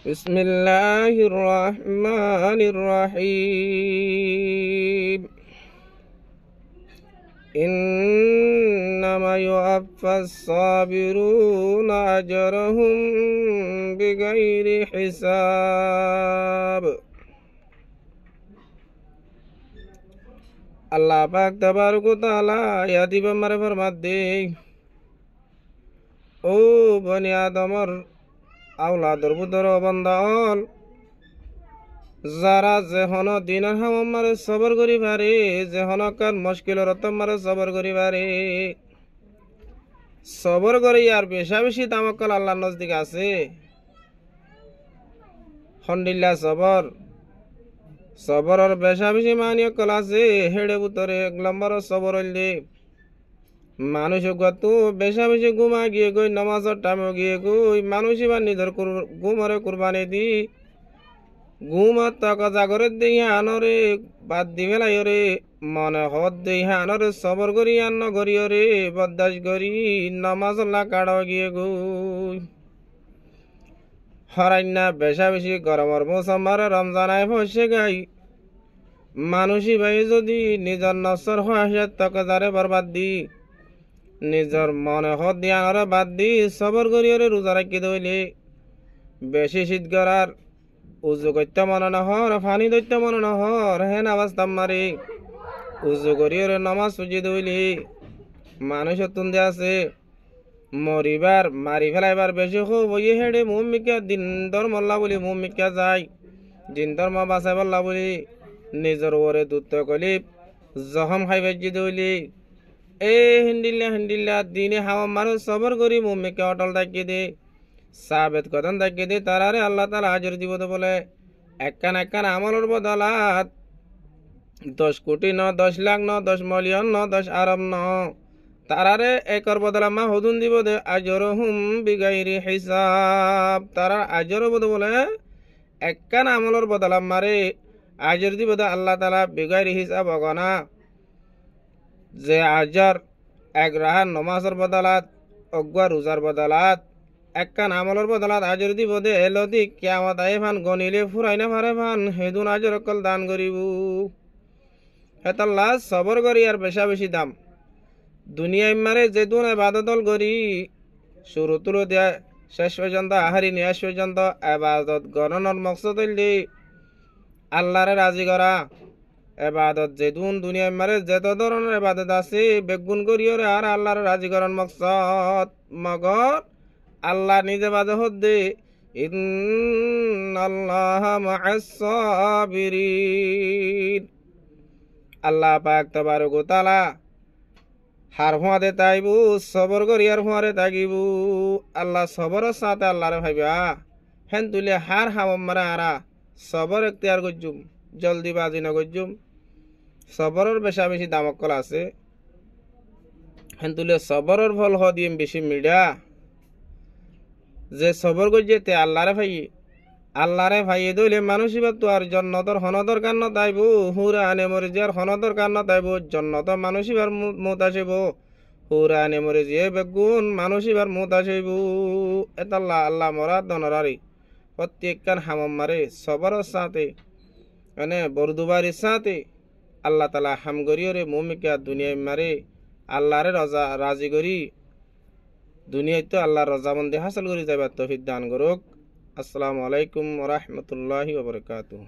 بسم الله الرحمن الرحيم إنما يوفى الصابرون أجرهم بغير حساب अल्लाह पाक तबारक व तआला यादी बमरे फरमात दे ओ बनी आदमर আওলাদর বুদর বন্দাল যারা যেহন দিনের হাম মারে সবর করি পারে যেহন কার মুশকিলের রতম মারে সবর করি পারে সবর করে আর বেশা বেশি তামাক্কাল আল্লাহর নজদিক আছে হন্ডিল্লা সবরের বেশা বেশি মানিয় কল আছে হেড়ে বুতরে এক নম্বর সবর হইলে মানুষ গত বেশা বেশি ঘুমা গিয়ে গই নামাজের টাইমে গিয়ে গই মানুষই বা নিজের ঘুমরে কুরবানি দি ঘুম টাকা জাগরে দিয়ে আনরে বাদ দি ফেলাই রে মনে হদ দিয়ে আনরে সবর করি আন্ন করি রে বদাস করি নামাজ কাড়া গিয়ে গই হরাইনা বেশা বেশি গরমের মৌসুম রমজানায় ফসে গাই মানুষই ভাই যদি নিজের নসর হাসিয়ার টাকা যারে বরবাদ দি নিজের মনে হদ দিয়ানরে বাদ দি সবর করিয়রে রোজা রাখি দইলে বেশি শীত করার উজু করতে মনে নহর ফানি দৈত্য মনে নহর হেন আবাস্তাম মারি উজু করিয়রে নমাজ সুজি দইলে মানুষ তুন্দে আছে মরিবার মারি ফেলাইবার বেশি খুব ওই হেডে মুমিকা দিন ধর্মল্লা বলি মুমিকা যায় দিন ধর্ম বাঁচাই বললা বলি নিজের ওরে দুধ কলিপ জহম খাইবে দইলি এ হিন্দিল্লা দিনে হাওয়া মারো সবর করি মুমিকে অটল থাকিয়ে দে সাবেত কদন থাকিয়ে দে তারারে আল্লাহ তাআলা আজর দিব তো বলে একখান আমলের বদলাত 10 কোটি ন 10 লাখ ন 10 মিলিয়ন ন 10 আরব ন তারারে একর বদলা মা হদুন দিব দে আজরহুম বিগাইরি হিসাব তারা আজর বদ বলে একখান আমলের বদলা মারে আজর দিব দে আল্লাহ তাআলা বিগাইরি হিসাব অগনা যে আজার এক রাহার নমাজের বদলাত অগুয়া রোজার বদলাত একখান আমলের বদলাত আজর দিব দে এলদি কিয়ামত আই ফান গনিলে ফুরাই না পারে ফান হেদুন আজর অকল দান করিব হেতাল্লাহ সবর করি আর বেশা বেশি দাম দুনিয়ায় মারে যেদুন ইবাদতল করি শুরু তুলো দেয়া শেষ পর্যন্ত আহারি নিয়াস পর্যন্ত ইবাদত গণনার মকসদ হইলে আল্লাহরে রাজি করা এবাদত যেদুন দুনিয়ায় মারে যত ধরনের এবাদত আছে বেগুন করিয়রে আর আল্লাহর রাজিকরণ মকসদ মগর আল্লাহ নিজে বাজে হদ্দে ইন্নাল্লাহা মা'আস সাবিরিন আল্লাহ পাক তাবারক ও তাআলা হার হুয়াদে তাইবু সবর করিয়ার হুয়ারে তাগিবু আল্লাহ সবরের সাথে আল্লাহরে ভাইবা হেন তুলে হার হাওম মারা আরা সবর এখতিয়ার করজুম জলদি বাজি না করজুম সবরের বেশা বেশি দামকল আছে হেন তুলে সবরের ফল হদিম বেশি মিডা যে সবর করছে তে আল্লাহরে ভাইয়ে দইলে মানুষই বা তো আর জন্নতর হনদর কান্ন তাইব হুরা আনে মরে যে আর হনদর কান্ন তাইব জন্নত মানুষই বার মুত আসিব হুরা আনে মরে যে বেগুন মানুষই বার মুত আসিব এতাল্লাহ আল্লাহ মরা দনরারি প্রত্যেকখান হামম মারে সবরের সাথে মানে বরদুবারির সাথে আল্লাহ তাআলা হাম করিয়রে মুমিকা দুনিয়ায় মারে আল্লাহরে রাজি করি দুনিয়ায় তো আল্লাহর রজামন্দি হাসিল করি যাবার তৌফিক দান করুক আসসালামু আলাইকুম ওয়া রাহমাতুল্লাহি ওয়া বারাকাতুহু।